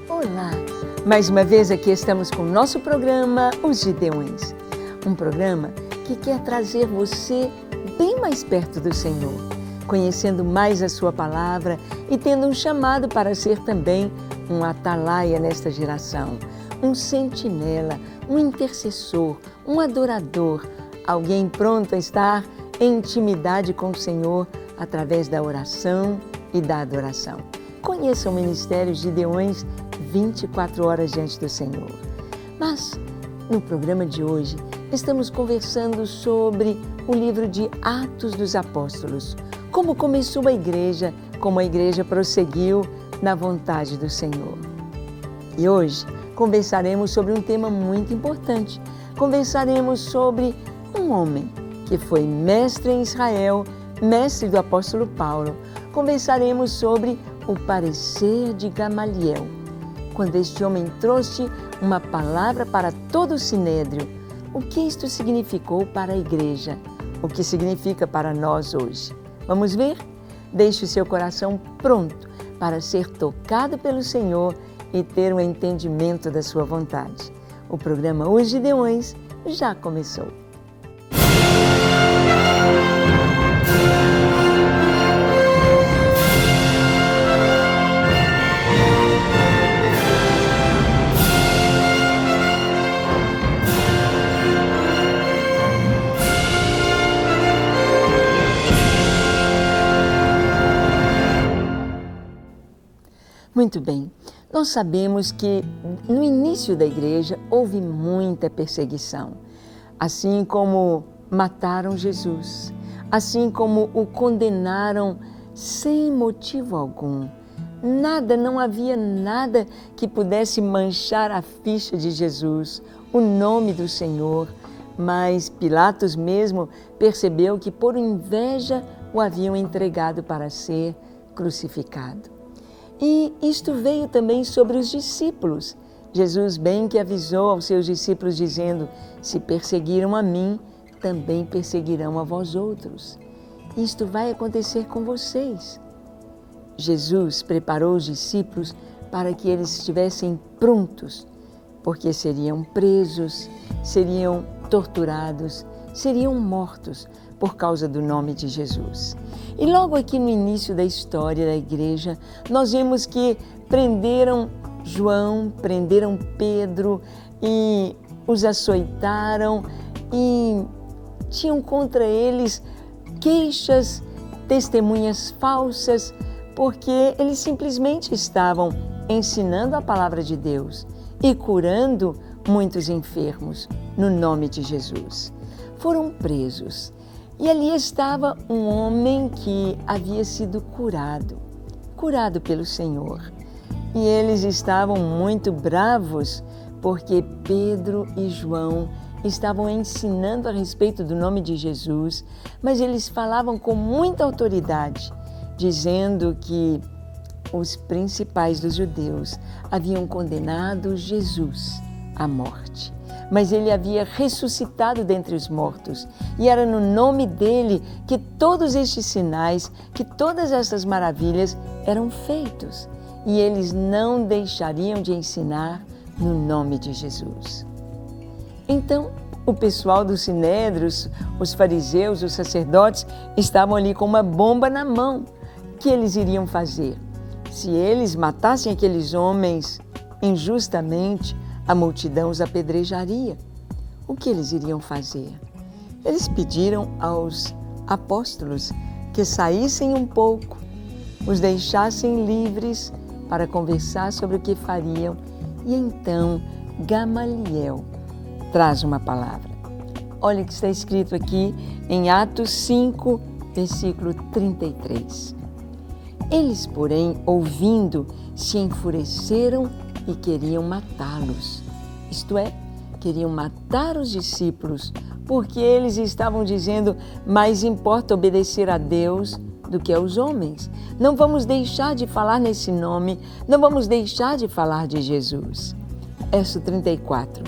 Olá! Mais uma vez aqui estamos com o nosso programa Os Gideões. Um programa que quer trazer você bem mais perto do Senhor, conhecendo mais a sua palavra e tendo um chamado para ser também um atalaia nesta geração, um sentinela, um intercessor, um adorador, alguém pronto a estar em intimidade com o Senhor através da oração e da adoração. Conheça o Ministério Gideões 24 horas diante do Senhor. Mas, no programa de hoje, estamos conversando sobre o livro de Atos dos Apóstolos, como começou a igreja, como a igreja prosseguiu na vontade do Senhor. E hoje conversaremos sobre um tema muito importante. Conversaremos sobre um homem que foi mestre em Israel, mestre do apóstolo Paulo. Conversaremos sobre o parecer de Gamaliel, quando este homem trouxe uma palavra para todo o sinédrio. O que isto significou para a igreja? O que significa para nós hoje? Vamos ver? Deixe o seu coração pronto para ser tocado pelo Senhor e ter um entendimento da sua vontade. O programa Os Gideões já começou. Muito bem, nós sabemos que no início da igreja houve muita perseguição, assim como mataram Jesus, assim como o condenaram sem motivo algum. Não havia nada que pudesse manchar a ficha de Jesus, o nome do Senhor, mas Pilatos mesmo percebeu que por inveja o haviam entregado para ser crucificado. E isto veio também sobre os discípulos. Jesus bem que avisou aos seus discípulos dizendo: se perseguiram a mim, também perseguirão a vós outros. Isto vai acontecer com vocês. Jesus preparou os discípulos para que eles estivessem prontos, porque seriam presos, seriam torturados, seriam mortos por causa do nome de Jesus. E logo aqui no início da história da igreja, nós vemos que prenderam João, prenderam Pedro e os açoitaram e tinham contra eles queixas, testemunhas falsas, porque eles simplesmente estavam ensinando a palavra de Deus e curando muitos enfermos no nome de Jesus. Foram presos. E ali estava um homem que havia sido curado pelo Senhor. E eles estavam muito bravos porque Pedro e João estavam ensinando a respeito do nome de Jesus, mas eles falavam com muita autoridade, dizendo que os principais dos judeus haviam condenado Jesus à morte. Mas ele havia ressuscitado dentre os mortos, e era no nome dele que todos estes sinais, que todas essas maravilhas eram feitos, e eles não deixariam de ensinar no nome de Jesus. Então, o pessoal dos sinédrios, os fariseus, os sacerdotes, estavam ali com uma bomba na mão. O que eles iriam fazer? Se eles matassem aqueles homens injustamente, a multidão os apedrejaria. O que eles iriam fazer? Eles pediram aos apóstolos que saíssem um pouco, os deixassem livres para conversar sobre o que fariam. E então Gamaliel traz uma palavra. Olha o que está escrito aqui em Atos 5, versículo 33. Eles, porém, ouvindo, se enfureceram e queriam matá-los. Isto é, queriam matar os discípulos, porque eles estavam dizendo: mais importa obedecer a Deus do que aos homens. Não vamos deixar de falar nesse nome, não vamos deixar de falar de Jesus. Verso 34.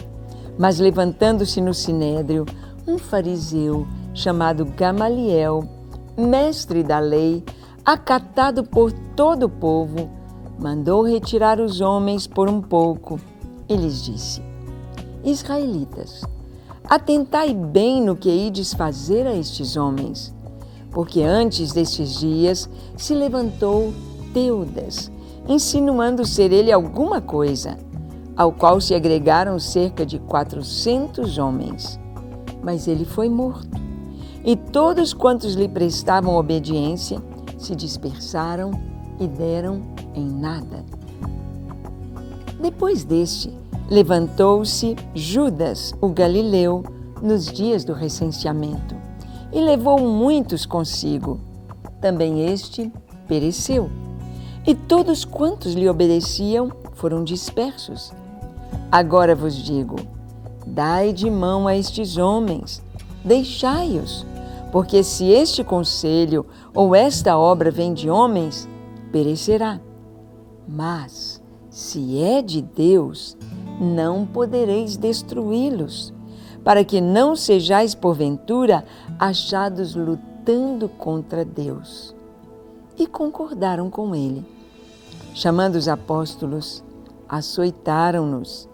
Mas levantando-se no sinédrio, um fariseu chamado Gamaliel, mestre da lei, acatado por todo o povo, mandou retirar os homens por um pouco e lhes disse: Israelitas, atentai bem no que ides fazer a estes homens, porque antes destes dias se levantou Teudas, insinuando ser ele alguma coisa, ao qual se agregaram cerca de 400 homens. Mas ele foi morto, e todos quantos lhe prestavam obediência se dispersaram e deram em nada. Depois deste, levantou-se Judas, o galileu, nos dias do recenseamento, e levou muitos consigo. Também este pereceu, e todos quantos lhe obedeciam foram dispersos. Agora vos digo, dai de mão a estes homens, deixai-os, porque se este conselho ou esta obra vem de homens, perecerá. Mas, se é de Deus, não podereis destruí-los, para que não sejais, porventura, achados lutando contra Deus. E concordaram com ele. Chamando os apóstolos, açoitaram-nos,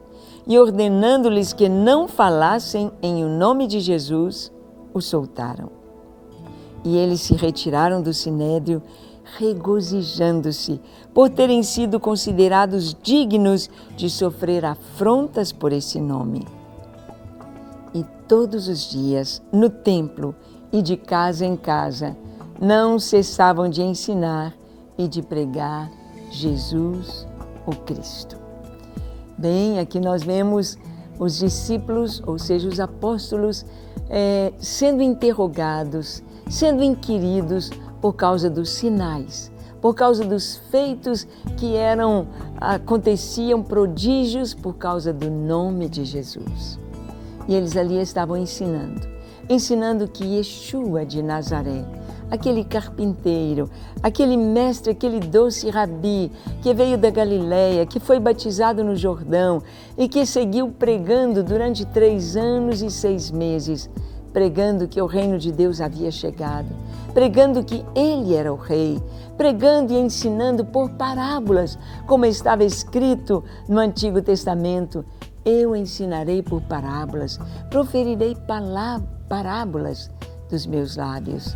e ordenando-lhes que não falassem em o nome de Jesus, o soltaram. E eles se retiraram do sinédrio, regozijando-se por terem sido considerados dignos de sofrer afrontas por esse nome. E todos os dias, no templo e de casa em casa, não cessavam de ensinar e de pregar Jesus, o Cristo. Bem, aqui nós vemos os discípulos, ou seja, os apóstolos, sendo interrogados, sendo inquiridos por causa dos sinais, por causa dos feitos que aconteciam prodígios por causa do nome de Jesus. E eles ali estavam ensinando que Yeshua de Nazaré, aquele carpinteiro, aquele mestre, aquele doce rabi que veio da Galileia, que foi batizado no Jordão e que seguiu pregando durante 3 anos e 6 meses, pregando que o reino de Deus havia chegado, pregando que ele era o rei, pregando e ensinando por parábolas, como estava escrito no Antigo Testamento. Eu ensinarei por parábolas, proferirei parábolas dos meus lábios.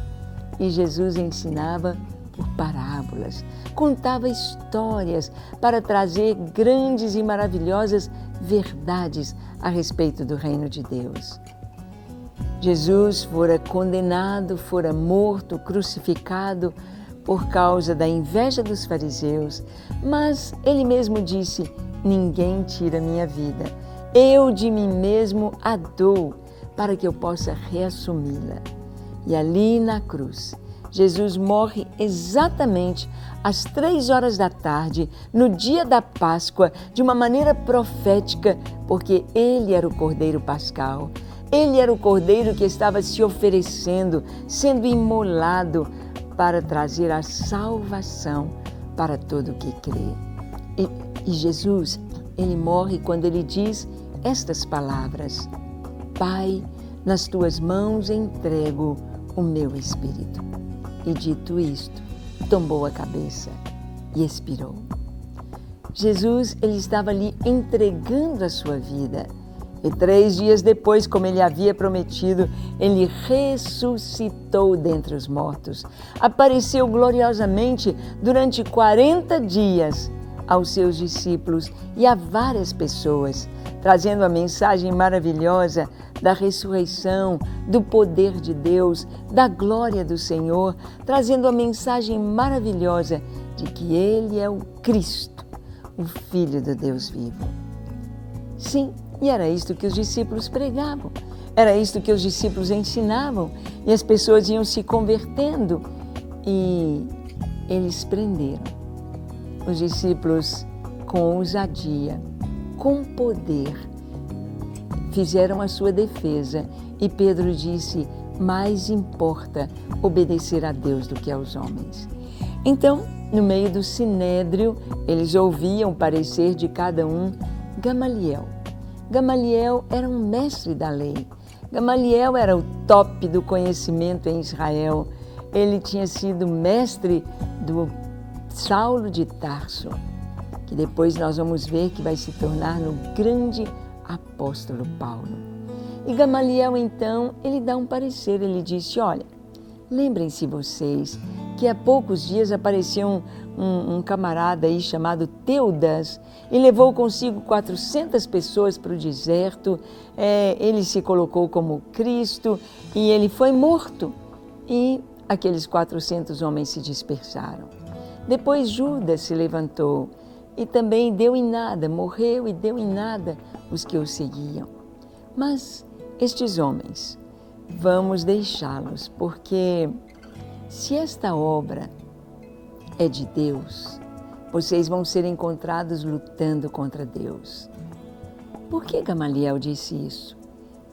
E Jesus ensinava por parábolas, contava histórias para trazer grandes e maravilhosas verdades a respeito do reino de Deus. Jesus fora condenado, fora morto, crucificado por causa da inveja dos fariseus, mas ele mesmo disse: ninguém tira minha vida, eu de mim mesmo a dou para que eu possa reassumi-la. E ali na cruz, Jesus morre exatamente às 3 horas da tarde, no dia da Páscoa, de uma maneira profética, porque ele era o Cordeiro Pascal. Ele era o Cordeiro que estava se oferecendo, sendo imolado para trazer a salvação para todo o que crê. E Jesus, ele morre quando ele diz estas palavras: Pai, nas tuas mãos entrego o meu espírito. E dito isto, tombou a cabeça e expirou. Jesus, ele estava ali entregando a sua vida. E 3 dias depois, como ele havia prometido, ele ressuscitou dentre os mortos. Apareceu gloriosamente durante 40 dias aos seus discípulos e a várias pessoas, trazendo a mensagem maravilhosa da ressurreição, do poder de Deus, da glória do Senhor, trazendo a mensagem maravilhosa de que Ele é o Cristo, o Filho do Deus vivo. Sim, e era isto que os discípulos pregavam, era isto que os discípulos ensinavam, e as pessoas iam se convertendo, e eles prenderam os discípulos com ousadia, com poder, fizeram a sua defesa, e Pedro disse: mais importa obedecer a Deus do que aos homens. Então, no meio do sinédrio, eles ouviam o parecer de cada um. Gamaliel. Gamaliel era um mestre da lei. Gamaliel era o top do conhecimento em Israel. Ele tinha sido mestre do Saulo de Tarso. que depois nós vamos ver que vai se tornar no grande apóstolo Paulo. E Gamaliel, então, ele dá um parecer, ele disse, olha, lembrem-se vocês que há poucos dias apareceu um camarada aí chamado Teudas e levou consigo 400 pessoas para o deserto, ele se colocou como Cristo e ele foi morto e aqueles 400 homens se dispersaram. Depois Judas se levantou e também deu em nada, morreu e deu em nada os que o seguiam. Mas estes homens, vamos deixá-los, porque se esta obra é de Deus, vocês vão ser encontrados lutando contra Deus. Por que Gamaliel disse isso?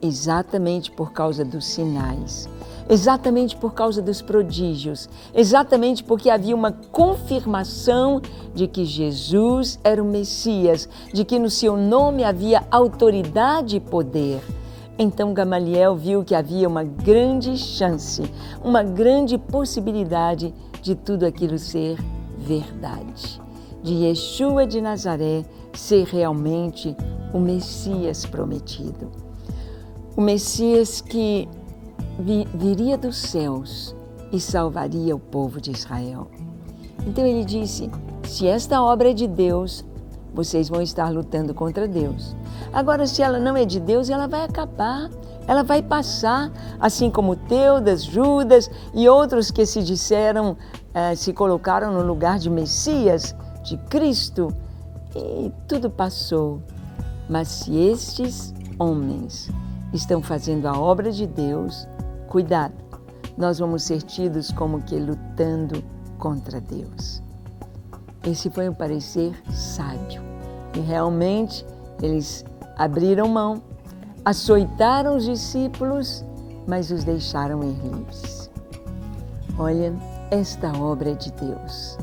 Exatamente por causa dos sinais, exatamente por causa dos prodígios, exatamente porque havia uma confirmação de que Jesus era o Messias, de que no seu nome havia autoridade e poder. Então Gamaliel viu que havia uma grande chance, uma grande possibilidade de tudo aquilo ser verdade, de Yeshua de Nazaré ser realmente o Messias prometido. O Messias que viria dos céus e salvaria o povo de Israel. Então ele disse, se esta obra é de Deus, vocês vão estar lutando contra Deus. Agora, se ela não é de Deus, ela vai acabar, ela vai passar, assim como Teudas, Judas e outros que se disseram, se colocaram no lugar de Messias, de Cristo, e tudo passou. Mas se estes homens estão fazendo a obra de Deus, cuidado, nós vamos ser tidos como que lutando contra Deus. Esse foi um parecer sábio e realmente eles abriram mão, açoitaram os discípulos, mas os deixaram ir livres. Olha, esta obra é de Deus.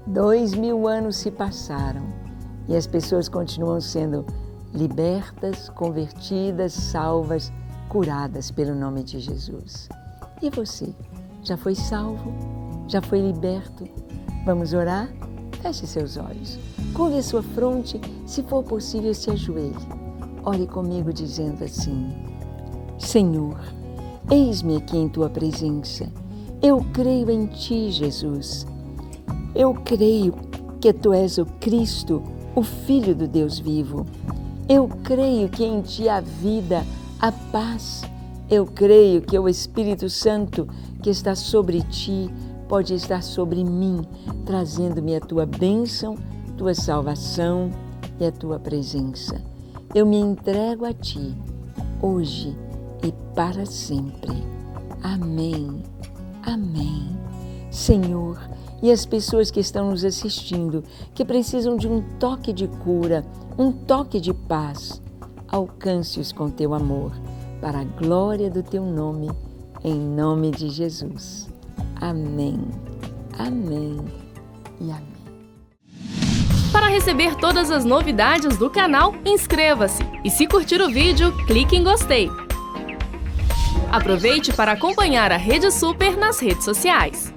2000 anos se passaram e as pessoas continuam sendo libertas, convertidas, salvas, curadas pelo nome de Jesus. E você, já foi salvo? Já foi liberto? Vamos orar? Feche seus olhos, curve a sua fronte, se for possível, se ajoelhe. Ore comigo dizendo assim, Senhor, eis-me aqui em Tua presença. Eu creio em Ti, Jesus. Eu creio que Tu és o Cristo, o Filho do Deus vivo. Eu creio que em Ti há vida, há paz. Eu creio que o Espírito Santo que está sobre Ti pode estar sobre mim, trazendo-me a Tua bênção, Tua salvação e a Tua presença. Eu me entrego a Ti, hoje e para sempre. Amém. Amém. Senhor, e as pessoas que estão nos assistindo, que precisam de um toque de cura, um toque de paz, alcance-os com Teu amor, para a glória do Teu nome, em nome de Jesus. Amém, amém e amém. Para receber todas as novidades do canal, inscreva-se e se curtir o vídeo, clique em gostei. Aproveite para acompanhar a Rede Super nas redes sociais.